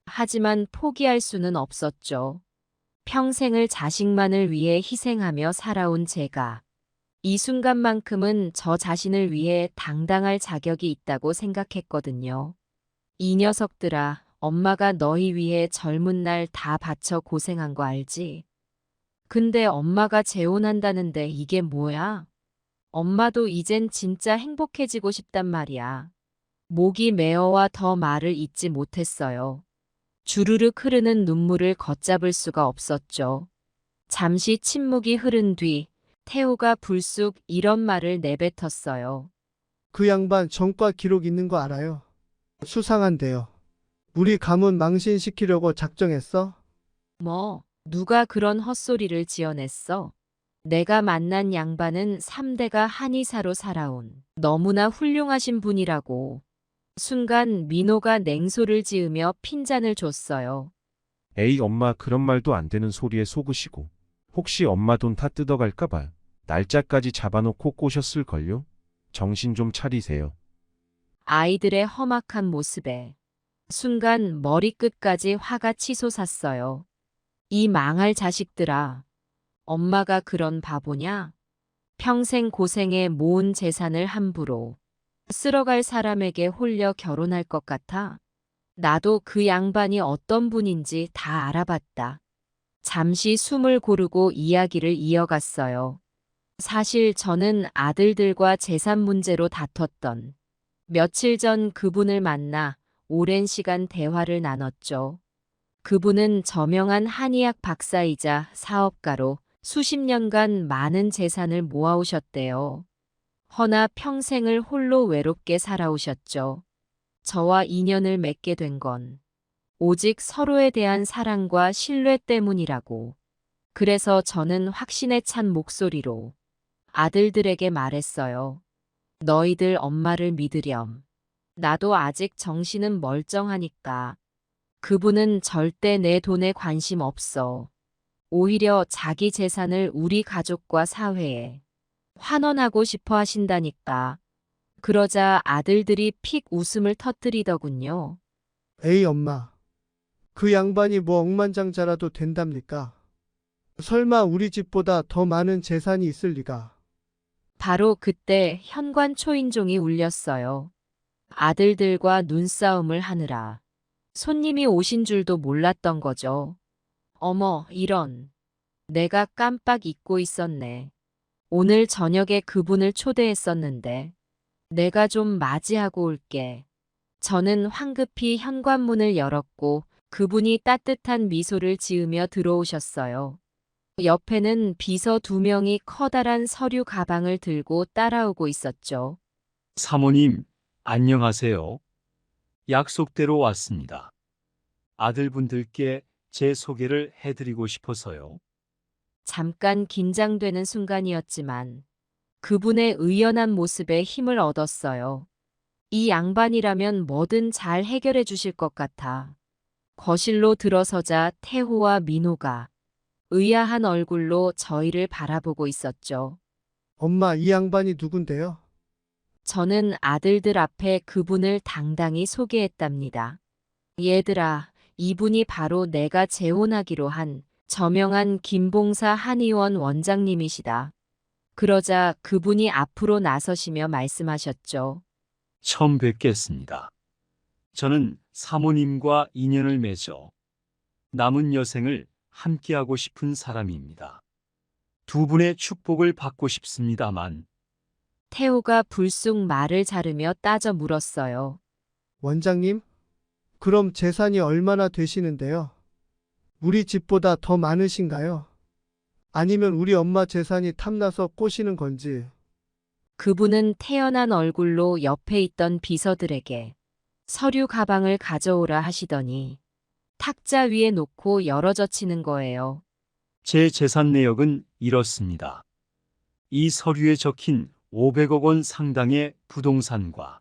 하지만 포기할 수는 없었죠. 평생을 자식만을 위해 희생하며 살아온 제가 이 순간만큼은 저 자신을 위해 당당할 자격이 있다고 생각했거든요. 이 녀석들아, 엄마가 너희 위해 젊은 날 다 바쳐 고생한 거 알지? 근데 엄마가 재혼한다는데 이게 뭐야? 엄마도 이젠 진짜 행복해지고 싶단 말이야. 목이 메어와 더 말을 잇지 못했어요. 주르륵 흐르는 눈물을 걷잡을 수가 없었죠. 잠시 침묵이 흐른 뒤 태호가 불쑥 이런 말을 내뱉었어요. 그 양반 전과 기록 있는 거 알아요? 수상한데요. 우리 가문 망신시키려고 작정했어? 뭐, 누가 그런 헛소리를 지어냈어? 내가 만난 양반은 3대가 한의사로 살아온 너무나 훌륭하신 분이라고. 순간 민호가 냉소를 지으며 핀잔을 줬어요. 에이, 엄마, 그런 말도 안 되는 소리에 속으시고. 혹시 엄마 돈 다 뜯어갈까봐 날짜까지 잡아놓고 꼬셨을걸요? 정신 좀 차리세요. 아이들의 험악한 모습에 순간 머리끝까지 화가 치솟았어요. 이 망할 자식들아. 엄마가 그런 바보냐? 평생 고생에 모은 재산을 함부로 쓸어갈 사람에게 홀려 결혼할 것 같아. 나도 그 양반이 어떤 분인지 다 알아봤다. 잠시 숨을 고르고 이야기를 이어갔어요. 사실 저는 아들들과 재산 문제로 다퉜던 며칠 전 그분을 만나 오랜 시간 대화를 나눴죠. 그분은 저명한 한의학 박사이자 사업가로 수십 년간 많은 재산을 모아오셨대요. 허나 평생을 홀로 외롭게 살아오셨죠. 저와 인연을 맺게 된 건 오직 서로에 대한 사랑과 신뢰 때문이라고. 그래서 저는 확신에 찬 목소리로 아들들에게 말했어요. 너희들 엄마를 믿으렴. 나도 아직 정신은 멀쩡하니까. 그분은 절대 내 돈에 관심 없어. 오히려 자기 재산을 우리 가족과 사회에 환원하고 싶어 하신다니까. 그러자 아들들이 픽 웃음을 터뜨리더군요. 에이, 엄마. 그 양반이 뭐 억만장자라도 된답니까? 설마 우리 집보다 더 많은 재산이 있을 리가. 바로 그때 현관 초인종이 울렸어요. 아들들과 눈싸움을 하느라 손님이 오신 줄도 몰랐던 거죠. 어머, 이런. 내가 깜빡 잊고 있었네. 오늘 저녁에 그분을 초대했었는데 내가 좀 맞이하고 올게. 저는 황급히 현관문을 열었고 그분이 따뜻한 미소를 지으며 들어오셨어요. 옆에는 비서 2명이 커다란 서류 가방을 들고 따라오고 있었죠. 사모님, 안녕하세요. 약속대로 왔습니다. 아들분들께 제 소개를 해드리고 싶어서요. 잠깐 긴장되는 순간이었지만 그분의 의연한 모습에 힘을 얻었어요. 이 양반이라면 뭐든 잘 해결해 주실 것 같아. 거실로 들어서자 태호와 민호가 의아한 얼굴로 저희를 바라보고 있었죠. 엄마, 이 양반이 누군데요? 저는 아들들 앞에 그분을 당당히 소개했답니다. 얘들아, 이분이 바로 내가 재혼하기로 한 저명한 김봉사 한의원 원장님이시다. 그러자 그분이 앞으로 나서시며 말씀하셨죠. 처음 뵙겠습니다. 저는 사모님과 인연을 맺어 남은 여생을 함께하고 싶은 사람입니다. 두 분의 축복을 받고 싶습니다만 태호가 불쑥 말을 자르며 따져 물었어요. 원장님? 그럼 재산이 얼마나 되시는데요? 우리 집보다 더 많으신가요? 아니면 우리 엄마 재산이 탐나서 꼬시는 건지. 그분은 태연한 얼굴로 옆에 있던 비서들에게 서류 가방을 가져오라 하시더니 탁자 위에 놓고 열어젖히는 거예요. 제 재산 내역은 이렇습니다. 이 서류에 적힌 500억 원 상당의 부동산과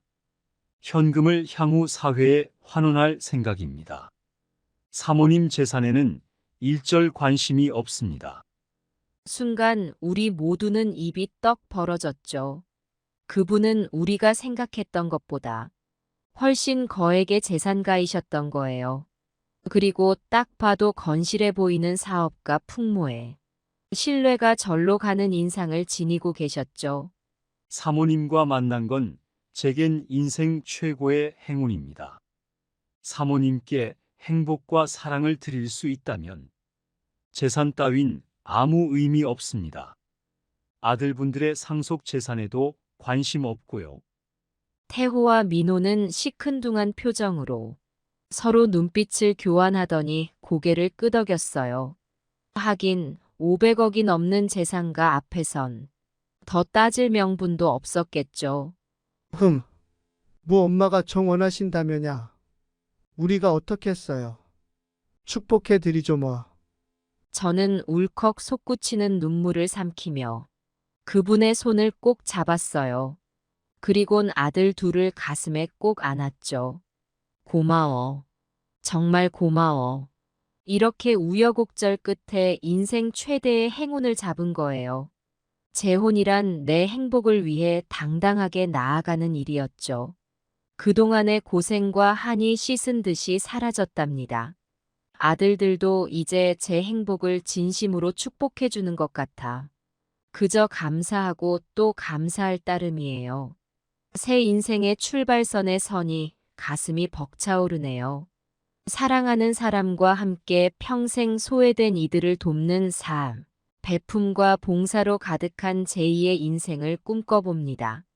현금을 향후 사회에 환원할 생각입니다. 사모님 재산에는 일절 관심이 없습니다. 순간 우리 모두는 입이 떡 벌어졌죠. 그분은 우리가 생각했던 것보다 훨씬 거액의 재산가이셨던 거예요. 그리고 딱 봐도 건실해 보이는 사업가 풍모에 신뢰가 절로 가는 인상을 지니고 계셨죠. 사모님과 만난 건 제겐 인생 최고의 행운입니다. 사모님께 행복과 사랑을 드릴 수 있다면 재산 따윈 아무 의미 없습니다. 아들분들의 상속 재산에도 관심 없고요. 태호와 민호는 시큰둥한 표정으로 서로 눈빛을 교환하더니 고개를 끄덕였어요. 하긴 500억이 넘는 재산가 앞에선 더 따질 명분도 없었겠죠. 뭐 엄마가 정 원하신다면야. 우리가 어떻게 했어요? 축복해 드리죠 뭐. 저는 울컥 솟구치는 눈물을 삼키며 그분의 손을 꼭 잡았어요. 그리곤 아들 둘을 가슴에 꼭 안았죠. 고마워. 정말 고마워. 이렇게 우여곡절 끝에 인생 최대의 행운을 잡은 거예요. 재혼이란 내 행복을 위해 당당하게 나아가는 일이었죠. 그동안의 고생과 한이 씻은 듯이 사라졌답니다. 아들들도 이제 제 행복을 진심으로 축복해 주는 것 같아. 그저 감사하고 또 감사할 따름이에요. 새 인생의 출발선에 서니 가슴이 벅차오르네요. 사랑하는 사람과 함께 평생 소외된 이들을 돕는 삶, 베품과 봉사로 가득한 제2의 인생을 꿈꿔봅니다.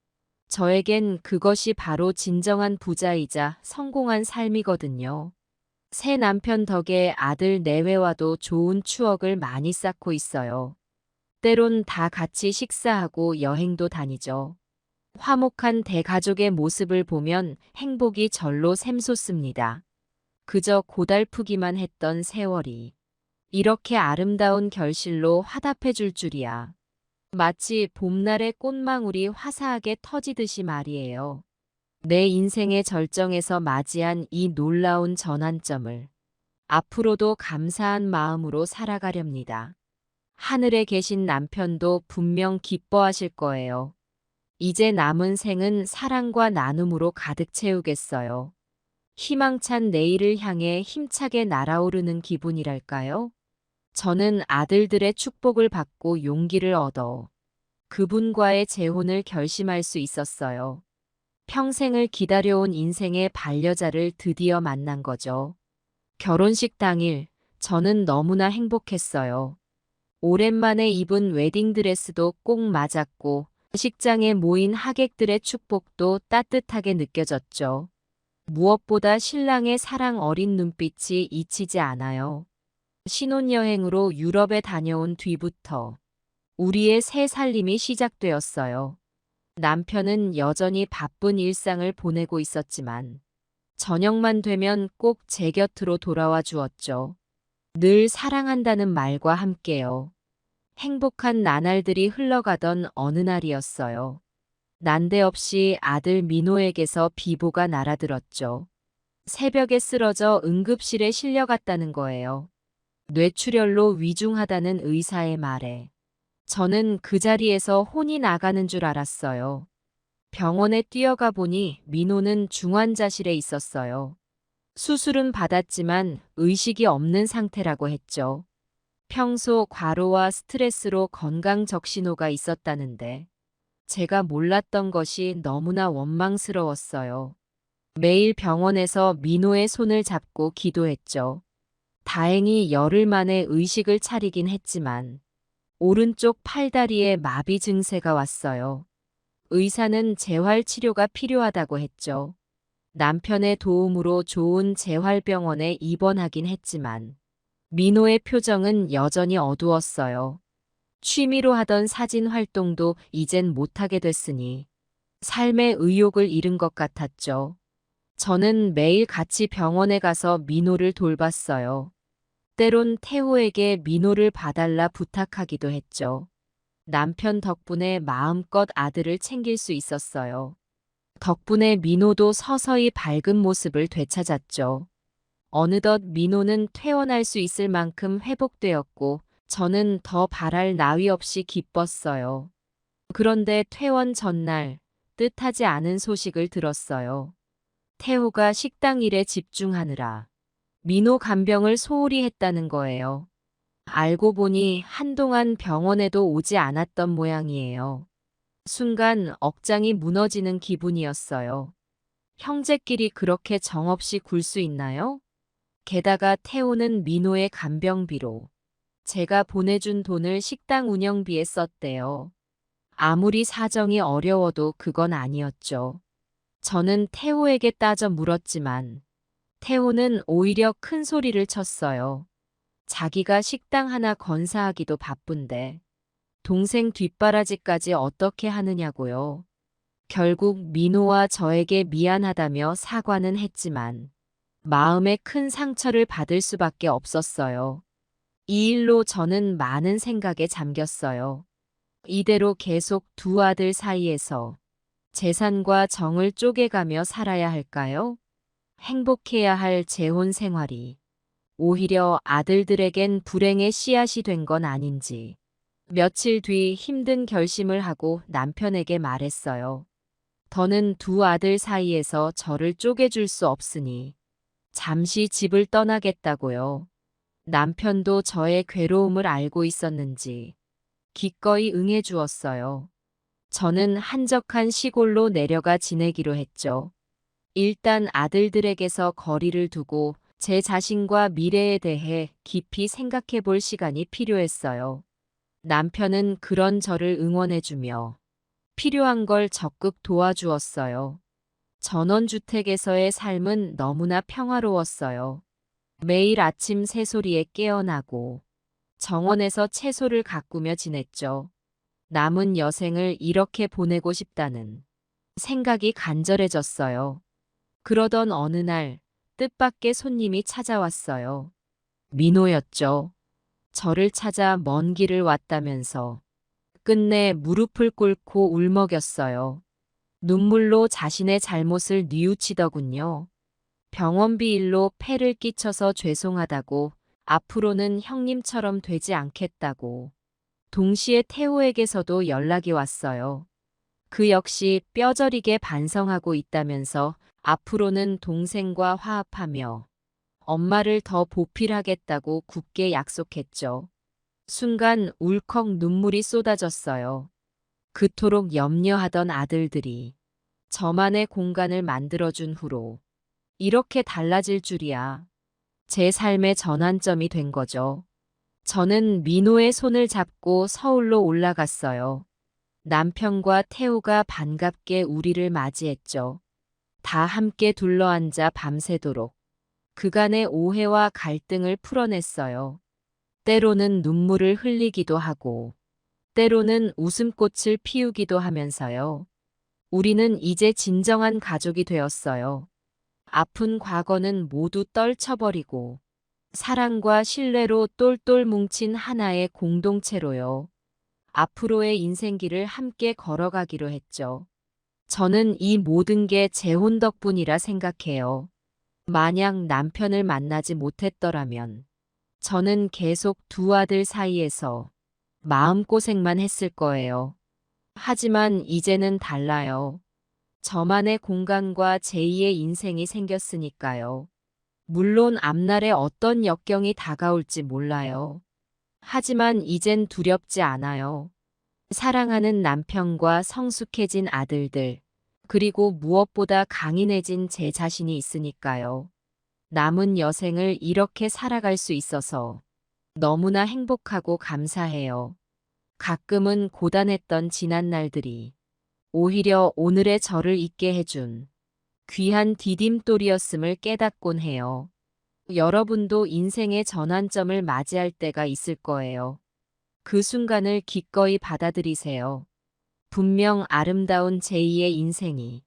저에겐 그것이 바로 진정한 부자이자 성공한 삶이거든요. 새 남편 덕에 아들 내외와도 좋은 추억을 많이 쌓고 있어요. 때론 다 같이 식사하고 여행도 다니죠. 화목한 대가족의 모습을 보면 행복이 절로 샘솟습니다. 그저 고달프기만 했던 세월이 이렇게 아름다운 결실로 화답해 줄 줄이야. 마치 봄날의 꽃망울이 화사하게 터지듯이 말이에요. 내 인생의 절정에서 맞이한 이 놀라운 전환점을 앞으로도 감사한 마음으로 살아가렵니다. 하늘에 계신 남편도 분명 기뻐하실 거예요. 이제 남은 생은 사랑과 나눔으로 가득 채우겠어요. 희망찬 내일을 향해 힘차게 날아오르는 기분이랄까요? 저는 아들들의 축복을 받고 용기를 얻어 그분과의 재혼을 결심할 수 있었어요. 평생을 기다려온 인생의 반려자를 드디어 만난 거죠. 결혼식 당일, 저는 너무나 행복했어요. 오랜만에 입은 웨딩드레스도 꼭 맞았고, 식장에 모인 하객들의 축복도 따뜻하게 느껴졌죠. 무엇보다 신랑의 사랑 어린 눈빛이 잊히지 않아요. 신혼여행으로 유럽에 다녀온 뒤부터 우리의 새 살림이 시작되었어요. 남편은 여전히 바쁜 일상을 보내고 있었지만 저녁만 되면 꼭 제 곁으로 돌아와 주었죠. 늘 사랑한다는 말과 함께요. 행복한 나날들이 흘러가던 어느 날이었어요. 난데없이 아들 민호에게서 비보가 날아들었죠. 새벽에 쓰러져 응급실에 실려갔다는 거예요. 뇌출혈로 위중하다는 의사의 말에 저는 그 자리에서 혼이 나가는 줄 알았어요. 병원에 뛰어가 보니 민호는 중환자실에 있었어요. 수술은 받았지만 의식이 없는 상태라고 했죠. 평소 과로와 스트레스로 건강 적신호가 있었다는데 제가 몰랐던 것이 너무나 원망스러웠어요. 매일 병원에서 민호의 손을 잡고 기도했죠. 다행히 열흘 만에 의식을 차리긴 했지만 오른쪽 팔다리에 마비 증세가 왔어요. 의사는 재활 치료가 필요하다고 했죠. 남편의 도움으로 좋은 재활병원에 입원하긴 했지만 민호의 표정은 여전히 어두웠어요. 취미로 하던 사진 활동도 이젠 못하게 됐으니 삶의 의욕을 잃은 것 같았죠. 저는 매일 같이 병원에 가서 민호를 돌봤어요. 때론 태호에게 민호를 봐달라 부탁하기도 했죠. 남편 덕분에 마음껏 아들을 챙길 수 있었어요. 덕분에 민호도 서서히 밝은 모습을 되찾았죠. 어느덧 민호는 퇴원할 수 있을 만큼 회복되었고 저는 더 바랄 나위 없이 기뻤어요. 그런데 퇴원 전날 뜻하지 않은 소식을 들었어요. 태호가 식당 일에 집중하느라 민호 간병을 소홀히 했다는 거예요. 알고 보니 한동안 병원에도 오지 않았던 모양이에요. 순간 억장이 무너지는 기분이었어요. 형제끼리 그렇게 정없이 굴 수 있나요? 게다가 태호는 민호의 간병비로 제가 보내준 돈을 식당 운영비에 썼대요. 아무리 사정이 어려워도 그건 아니었죠. 저는 태호에게 따져 물었지만 태호는 오히려 큰 소리를 쳤어요. 자기가 식당 하나 건사하기도 바쁜데 동생 뒷바라지까지 어떻게 하느냐고요. 결국 민호와 저에게 미안하다며 사과는 했지만 마음에 큰 상처를 받을 수밖에 없었어요. 이 일로 저는 많은 생각에 잠겼어요. 이대로 계속 두 아들 사이에서 재산과 정을 쪼개가며 살아야 할까요? 행복해야 할 재혼 생활이 오히려 아들들에겐 불행의 씨앗이 된 건 아닌지. 며칠 뒤 힘든 결심을 하고 남편에게 말했어요. 더는 두 아들 사이에서 저를 쪼개줄 수 없으니 잠시 집을 떠나겠다고요. 남편도 저의 괴로움을 알고 있었는지 기꺼이 응해 주었어요. 저는 한적한 시골로 내려가 지내기로 했죠. 일단 아들들에게서 거리를 두고 제 자신과 미래에 대해 깊이 생각해 볼 시간이 필요했어요. 남편은 그런 저를 응원해주며 필요한 걸 적극 도와주었어요. 전원주택에서의 삶은 너무나 평화로웠어요. 매일 아침 새소리에 깨어나고 정원에서 채소를 가꾸며 지냈죠. 남은 여생을 이렇게 보내고 싶다는 생각이 간절해졌어요. 그러던 어느 날 뜻밖의 손님이 찾아왔어요. 민호였죠. 저를 찾아 먼 길을 왔다면서 끝내 무릎을 꿇고 울먹였어요. 눈물로 자신의 잘못을 뉘우치더군요. 병원비 일로 폐를 끼쳐서 죄송하다고, 앞으로는 형님처럼 되지 않겠다고. 동시에 태호에게서도 연락이 왔어요. 그 역시 뼈저리게 반성하고 있다면서 앞으로는 동생과 화합하며 엄마를 더 보필하겠다고 굳게 약속했죠. 순간 울컥 눈물이 쏟아졌어요. 그토록 염려하던 아들들이 저만의 공간을 만들어준 후로 이렇게 달라질 줄이야. 제 삶의 전환점이 된 거죠. 저는 민호의 손을 잡고 서울로 올라갔어요. 남편과 태호가 반갑게 우리를 맞이했죠. 다 함께 둘러앉아 밤새도록 그간의 오해와 갈등을 풀어냈어요. 때로는 눈물을 흘리기도 하고, 때로는 웃음꽃을 피우기도 하면서요. 우리는 이제 진정한 가족이 되었어요. 아픈 과거는 모두 떨쳐버리고, 사랑과 신뢰로 똘똘 뭉친 하나의 공동체로요. 앞으로의 인생길을 함께 걸어가기로 했죠. 저는 이 모든 게 재혼 덕분이라 생각해요. 만약 남편을 만나지 못했더라면 저는 계속 두 아들 사이에서 마음고생만 했을 거예요. 하지만 이제는 달라요. 저만의 공간과 제2의 인생이 생겼으니까요. 물론 앞날에 어떤 역경이 다가올지 몰라요. 하지만 이젠 두렵지 않아요. 사랑하는 남편과 성숙해진 아들들, 그리고 무엇보다 강인해진 제 자신이 있으니까요. 남은 여생을 이렇게 살아갈 수 있어서 너무나 행복하고 감사해요. 가끔은 고단했던 지난 날들이 오히려 오늘의 저를 있게 해준 귀한 디딤돌이었음을 깨닫곤 해요. 여러분도 인생의 전환점을 맞이할 때가 있을 거예요. 그 순간을 기꺼이 받아들이세요. 분명 아름다운 제2의 인생이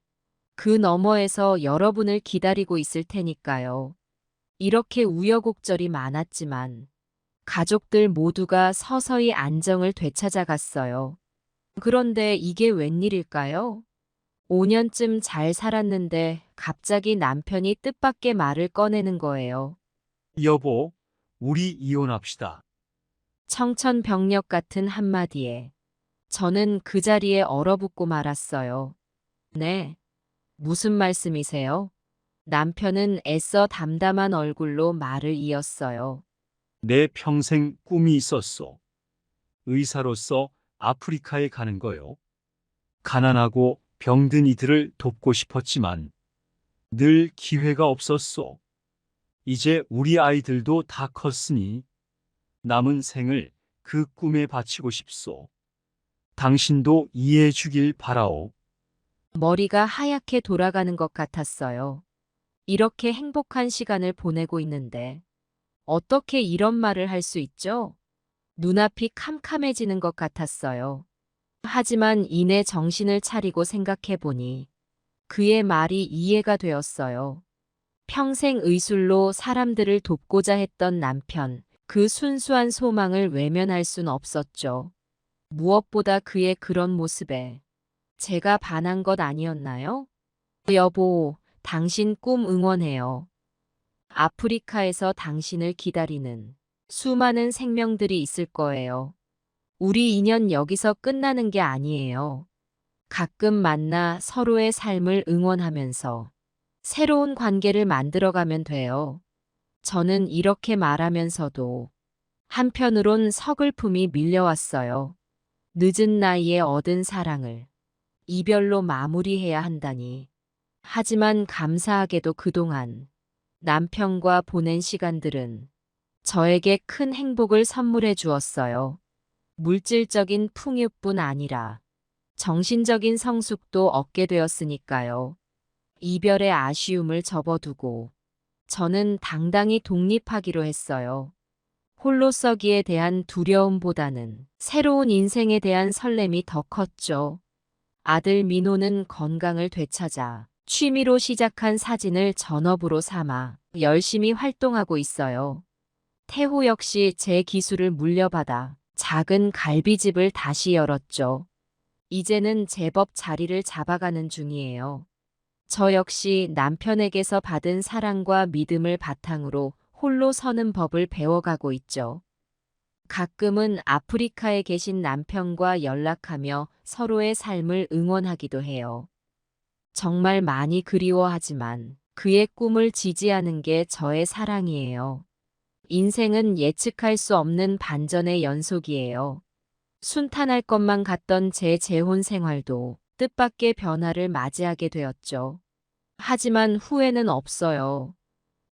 그 너머에서 여러분을 기다리고 있을 테니까요. 이렇게 우여곡절이 많았지만 가족들 모두가 서서히 안정을 되찾아갔어요. 그런데 이게 웬일일까요? 5년쯤 잘 살았는데 갑자기 남편이 뜻밖의 말을 꺼내는 거예요. 여보, 우리 이혼합시다. 청천벽력 같은 한마디에 저는 그 자리에 얼어붙고 말았어요. 네. 무슨 말씀이세요? 남편은 애써 담담한 얼굴로 말을 이었어요. 내 평생 꿈이 있었어. 의사로서 아프리카에 가는 거요. 가난하고 병든 이들을 돕고 싶었지만 늘 기회가 없었어. 이제 우리 아이들도 다 컸으니 남은 생을 그 꿈에 바치고 싶소. 당신도 이해해 주길 바라오. 머리가 하얗게 돌아가는 것 같았어요. 이렇게 행복한 시간을 보내고 있는데 어떻게 이런 말을 할 수 있죠? 눈앞이 캄캄해지는 것 같았어요. 하지만 이내 정신을 차리고 생각해보니 그의 말이 이해가 되었어요. 평생 의술로 사람들을 돕고자 했던 남편, 그 순수한 소망을 외면할 순 없었죠. 무엇보다 그의 그런 모습에 제가 반한 것 아니었나요? 여보, 당신 꿈 응원해요. 아프리카에서 당신을 기다리는 수많은 생명들이 있을 거예요. 우리 인연 여기서 끝나는 게 아니에요. 가끔 만나 서로의 삶을 응원하면서 새로운 관계를 만들어가면 돼요. 저는 이렇게 말하면서도 한편으론 서글픔이 밀려왔어요. 늦은 나이에 얻은 사랑을 이별로 마무리해야 한다니. 하지만 감사하게도 그동안 남편과 보낸 시간들은 저에게 큰 행복을 선물해 주었어요. 물질적인 풍요뿐 아니라 정신적인 성숙도 얻게 되었으니까요. 이별의 아쉬움을 접어두고 저는 당당히 독립하기로 했어요. 홀로서기에 대한 두려움보다는 새로운 인생에 대한 설렘이 더 컸죠. 아들 민호는 건강을 되찾아 취미로 시작한 사진을 전업으로 삼아 열심히 활동하고 있어요. 태호 역시 제 기술을 물려받아 작은 갈비집을 다시 열었죠. 이제는 제법 자리를 잡아가는 중이에요. 저 역시 남편에게서 받은 사랑과 믿음을 바탕으로 홀로 서는 법을 배워가고 있죠. 가끔은 아프리카에 계신 남편과 연락하며 서로의 삶을 응원하기도 해요. 정말 많이 그리워하지만 그의 꿈을 지지하는 게 저의 사랑이에요. 인생은 예측할 수 없는 반전의 연속이에요. 순탄할 것만 같던 제 재혼 생활도 뜻밖의 변화를 맞이하게 되었죠. 하지만 후회는 없어요.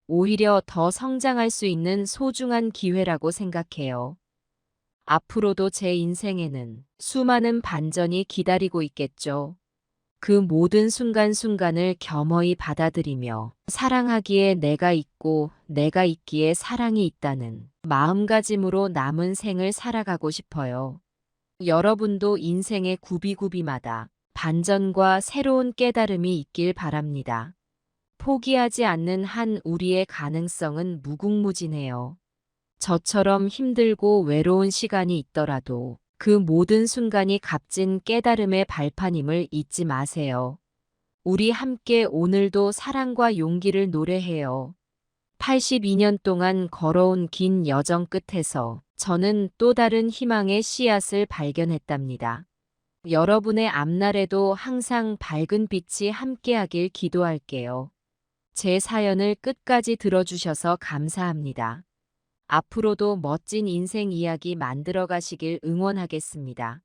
오히려 더 성장할 수 있는 소중한 기회라고 생각해요. 앞으로도 제 인생에는 수많은 반전이 기다리고 있겠죠. 그 모든 순간순간을 겸허히 받아들이며 사랑하기에 내가 있고 내가 있기에 사랑이 있다는 마음가짐으로 남은 생을 살아가고 싶어요. 여러분도 인생의 구비구비마다 반전과 새로운 깨달음이 있길 바랍니다. 포기하지 않는 한 우리의 가능성은 무궁무진해요. 저처럼 힘들고 외로운 시간이 있더라도 그 모든 순간이 값진 깨달음의 발판임을 잊지 마세요. 우리 함께 오늘도 사랑과 용기를 노래해요. 82년 동안 걸어온 긴 여정 끝에서 저는 또 다른 희망의 씨앗을 발견했답니다. 여러분의 앞날에도 항상 밝은 빛이 함께하길 기도할게요. 제 사연을 끝까지 들어주셔서 감사합니다. 앞으로도 멋진 인생 이야기 만들어 가시길 응원하겠습니다.